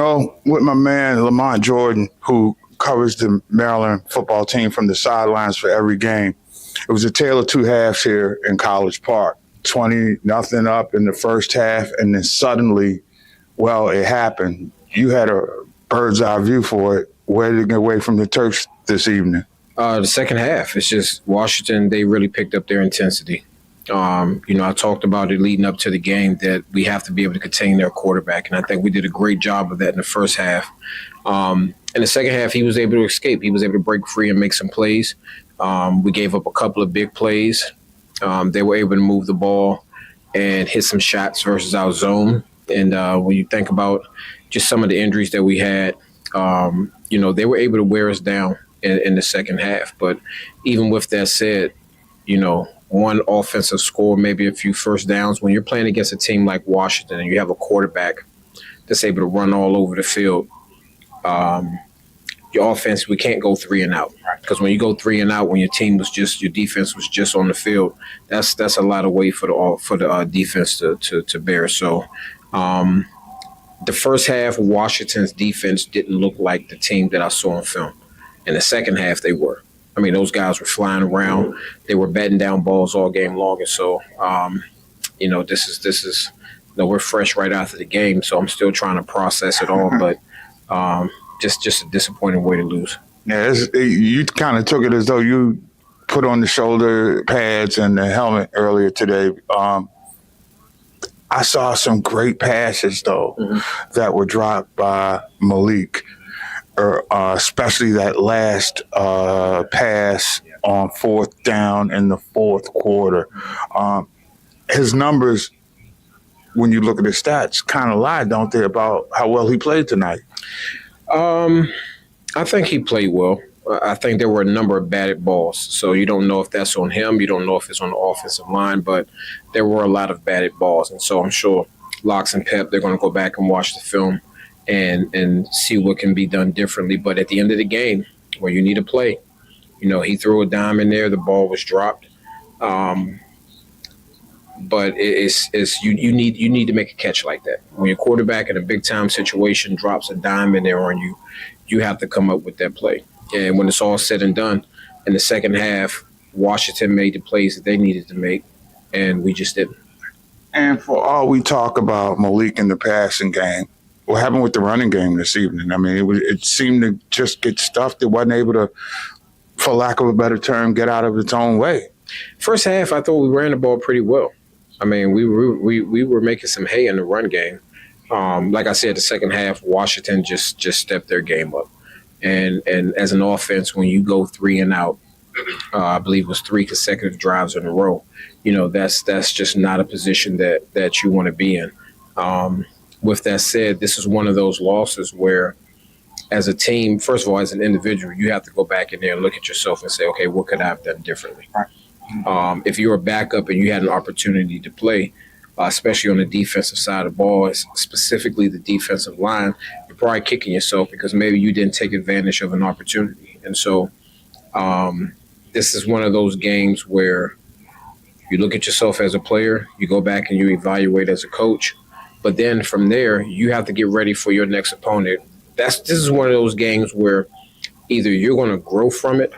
No, with my man Lamont Jordan, who covers the Maryland football team from the sidelines for every game. It was a tale of two halves here in College Park. 20-0 up in the first half, and then suddenly, well, it happened. You had a bird's eye view for it. Where did it get away from the Terps this evening? The second half, it's just Washington, they really picked up their intensity. I talked about it leading up to the game that we have to be able to contain their quarterback, and I think we did a great job of that in the first half. In the second half, he was able to escape. He was able to break free and make some plays. We gave up a couple of big plays. They were able to move the ball and hit some shots versus our zone. And when you think about just some of the injuries that we had, they were able to wear us down in the second half. But even with that said, one offensive score, maybe a few first downs. When you're playing against a team like Washington and you have a quarterback that's able to run all over the field, your offense, we can't go 3 and out. Because when you go 3 and out, when your defense was just on the field, that's a lot of weight for the defense to bear. So the first half, Washington's defense didn't look like the team that I saw on film. In the second half, they were. I mean, those guys were flying around. They were batting down balls all game long. And so, we're fresh right after the game. So I'm still trying to process it all. But just a disappointing way to lose. Yeah, you kind of took it as though you put on the shoulder pads and the helmet earlier today. I saw some great passes, though, that were dropped by Malik. Especially that last pass on fourth down in the fourth quarter. His numbers, when you look at his stats, kind of lie, don't they, about how well he played tonight? I think he played well. I think there were a number of batted balls. So you don't know if that's on him. You don't know if it's on the offensive line. But there were a lot of batted balls. And so I'm sure Locks and Pep, they're going to go back and watch the film and see what can be done differently. But at the end of the game, where you need a play, he threw a dime in there, the ball was dropped. But you need to make a catch like that. When your quarterback in a big time situation drops a dime in there on you, you have to come up with that play. And when it's all said and done, in the second half, Washington made the plays that they needed to make, and we just didn't. And for all we talk about Malik in the passing game, what happened with the running game this evening? I mean, it seemed to just get stuffed. It wasn't able to, for lack of a better term, get out of its own way. First half, I thought we ran the ball pretty well. I mean, we were making some hay in the run game. Like I said, the second half, Washington just stepped their game up. And as an offense, when you go 3 and out, I believe it was 3 consecutive drives in a row, that's just not a position that you want to be in. With that said, this is one of those losses where, as a team, first of all, as an individual, you have to go back in there and look at yourself and say, okay, what could I have done differently? If you're a backup and you had an opportunity to play, especially on the defensive side of the ball, specifically the defensive line, you're probably kicking yourself because maybe you didn't take advantage of an opportunity. And so this is one of those games where you look at yourself as a player, you go back and you evaluate as a coach. But then from there, you have to get ready for your next opponent. This is one of those games where either you're going to grow from it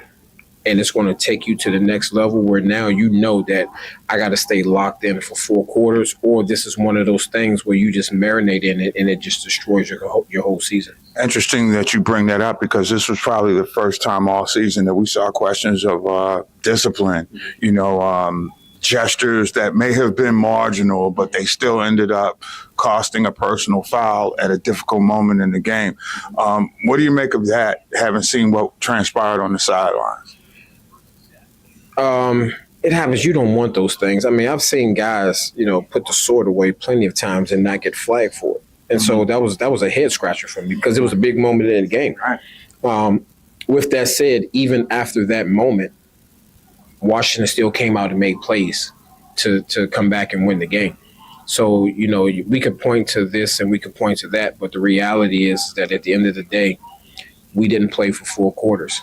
and it's going to take you to the next level where now you know that I got to stay locked in for 4 quarters, or this is one of those things where you just marinate in it and it just destroys your whole season. Interesting that you bring that up because this was probably the first time all season that we saw questions of discipline, gestures that may have been marginal, but they still ended up costing a personal foul at a difficult moment in the game. What do you make of that, having seen what transpired on the sidelines? It happens. You don't want those things. I mean, I've seen guys, put the sword away plenty of times and not get flagged for it. And so that was a head scratcher for me because it was a big moment in the game. With that said, even after that moment, Washington still came out and made plays to come back and win the game. So, we could point to this and we could point to that, but the reality is that at the end of the day, we didn't play for 4 quarters.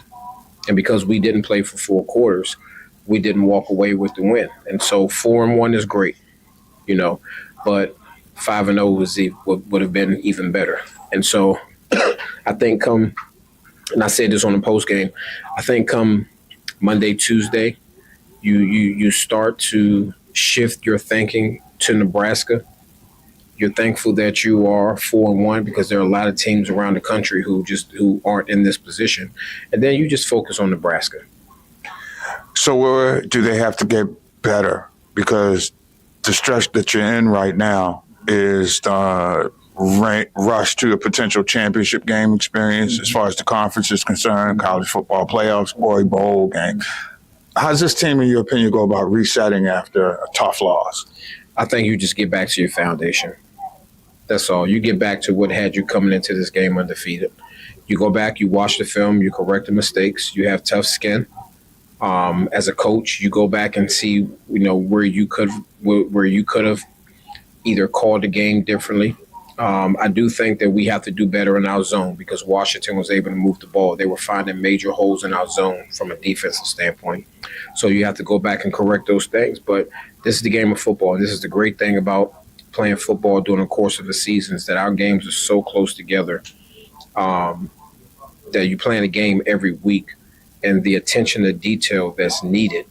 And because we didn't play for 4 quarters, we didn't walk away with the win. And so 4-1 is great, but 5-0 would have been even better. And so I think and I said this on the post game, I think come Monday, Tuesday, you start to shift your thinking to Nebraska. You're thankful that you are 4-1 because there are a lot of teams around the country who aren't in this position, and then you just focus on Nebraska. So where do they have to get better? Because the stretch that you're in right now is rush to a potential championship game experience as far as the conference is concerned, college football playoffs, or a bowl game. How's this team, in your opinion, go about resetting after a tough loss? I think you just get back to your foundation. That's all. You get back to what had you coming into this game undefeated. You go back, you watch the film, you correct the mistakes, you have tough skin. As a coach, you go back and see, where you could have either called the game differently. I do think that we have to do better in our zone because Washington was able to move the ball. They were finding major holes in our zone from a defensive standpoint. So you have to go back and correct those things. But this is the game of football. This is the great thing about playing football during the course of the season is that our games are so close together that you play in a game every week. And the attention to detail that's needed,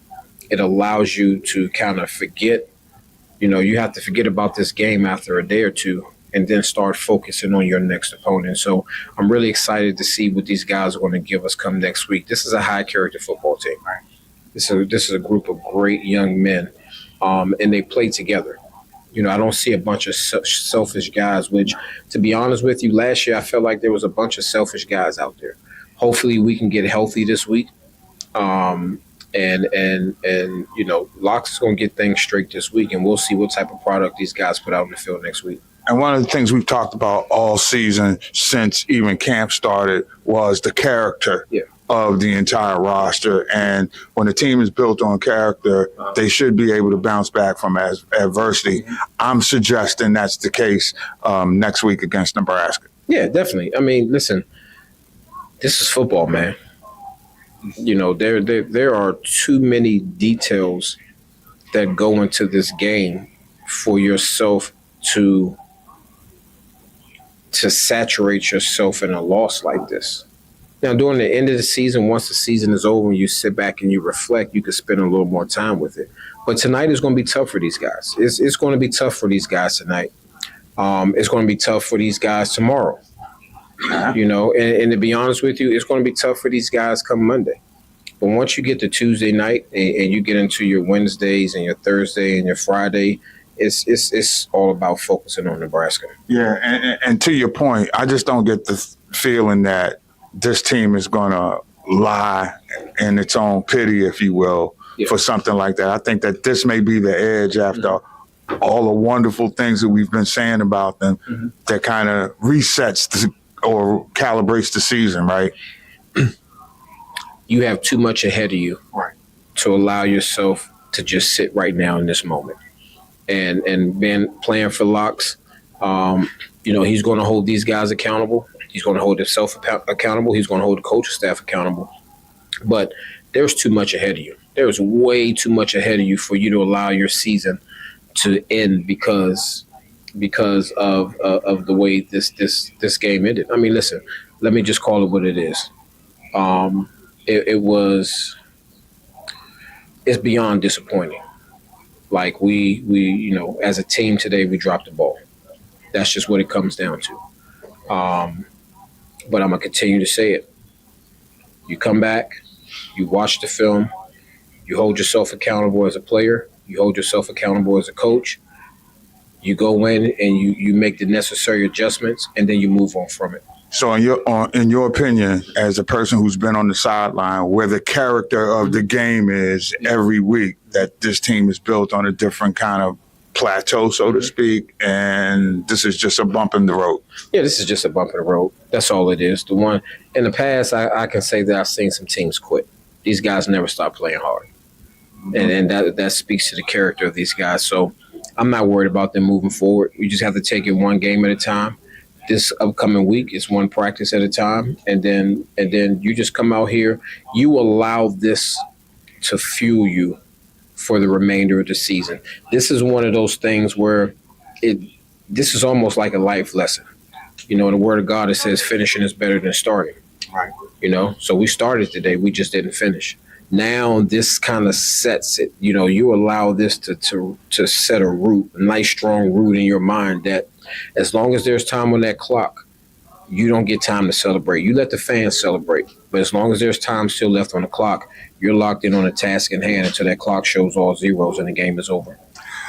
it allows you to kind of forget. You have to forget about this game after a day or two and then start focusing on your next opponent. So I'm really excited to see what these guys are going to give us come next week. This is a high-character football team. This is a group of great young men, and they play together. I don't see a bunch of selfish guys, which, to be honest with you, last year I felt like there was a bunch of selfish guys out there. Hopefully we can get healthy this week. And Locks is going to get things straight this week, and we'll see what type of product these guys put out in the field next week. And one of the things we've talked about all season since even camp started was the character of the entire roster. And when a team is built on character, they should be able to bounce back from adversity. I'm suggesting that's the case next week against Nebraska. Yeah, definitely. I mean, listen, this is football, man. There are too many details that go into this game for yourself to saturate yourself in a loss like this. Now, during the end of the season, once the season is over and you sit back and you reflect, you can spend a little more time with it. But tonight is going to be tough for these guys. It's going to be tough for these guys tonight. It's going to be tough for these guys tomorrow. And to be honest with you, it's going to be tough for these guys come Monday. But once you get to Tuesday night and you get into your Wednesdays and your Thursday and your Friday, it's all about focusing on Nebraska. Yeah, and to your point, I just don't get the feeling that this team is going to lie in its own pity, if you will, for something like that. I think that this may be the edge after all the wonderful things that we've been saying about them that kind of resets or calibrates the season, right? You have too much ahead of you to allow yourself to just sit right now in this moment. And Ben playing for Locks, he's going to hold these guys accountable. He's going to hold himself accountable. He's going to hold the coaching staff accountable. But there's too much ahead of you. There's way too much ahead of you for you to allow your season to end because of the way this game ended. I mean, listen, let me just call it what it is. It's beyond disappointing. Like we as a team today, we dropped the ball. That's just what it comes down to. But I'm gonna continue to say it. You come back, you watch the film, you hold yourself accountable as a player, you hold yourself accountable as a coach. You go in and you make the necessary adjustments, and then you move on from it. So in your opinion, as a person who's been on the sideline, where the character of the game is every week, that this team is built on a different kind of plateau, so to speak, and this is just a bump in the road. Yeah, this is just a bump in the road. That's all it is. The one in the past, I can say that I've seen some teams quit. These guys never stop playing hard, and that speaks to the character of these guys. So I'm not worried about them moving forward. We just have to take it one game at a time. This upcoming week is one practice at a time, and then you just come out here. You allow this to fuel you for the remainder of the season. This is one of those things where this is almost like a life lesson. You know, in the Word of God, it says finishing is better than starting. Right. You know, so we started today, we just didn't finish. Now this kind of sets it. You know, you allow this to set a root, a nice strong root in your mind that as long as there's time on that clock, you don't get time to celebrate. You let the fans celebrate, but as long as there's time still left on the clock, you're locked in on a task in hand until that clock shows all zeros and the game is over.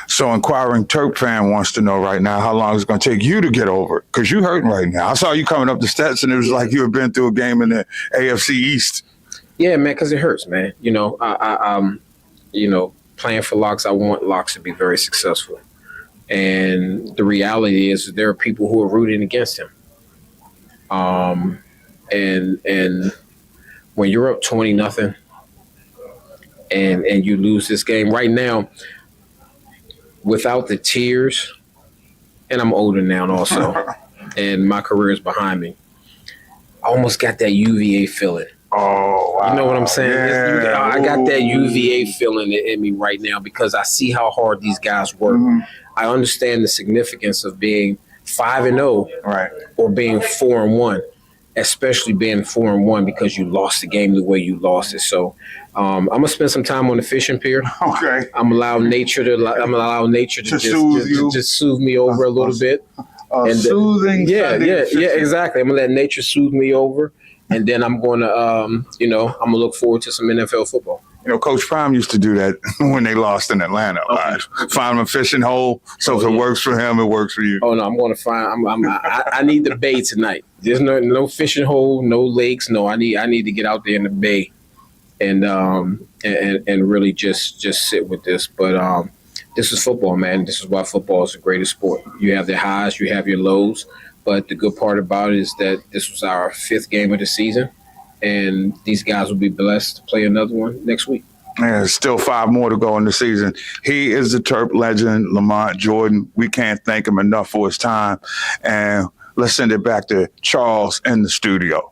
So inquiring Terp fan wants to know right now how long it's going to take you to get over it, because you hurting right now. I saw you coming up the steps and it was like you had been through a game in the AFC East. Yeah, man, because it hurts, man. You know, you know, playing for Locks, I want Locks to be very successful. And the reality is there are people who are rooting against him. And when you're up 20-0 and you lose this game right now without the tears, and I'm older now also, and my career is behind me, I almost got that UVA feeling. Oh, wow. You know what I'm saying? Yeah. I got that UVA feeling in me right now because I see how hard these guys work. Mm-hmm. I understand the significance of being 5-0 Right. or being 4-1, especially being 4-1 because you lost the game the way you lost it. So I'm gonna spend some time on the fishing pier. Okay. I'm allow nature to just soothe me over a little bit. And soothing. Yeah, exactly. I'm gonna let nature soothe me over, and then I'm gonna, you know, I'm gonna look forward to some NFL football. You know, Coach Prime used to do that when they lost in Atlanta. Find him a fishing hole. So if it works for him, it works for you. Oh no, I'm going to find. I need the bay tonight. There's no fishing hole, no lakes. No, I need to get out there in the bay, and really just sit with this. But this is football, man. This is why football is the greatest sport. You have the highs, you have your lows, but the good part about it is that this was our 5th game of the season. And these guys will be blessed to play another one next week. And there's still 5 more to go in the season. He is the Terp legend, Lamont Jordan. We can't thank him enough for his time. And let's send it back to Charles in the studio.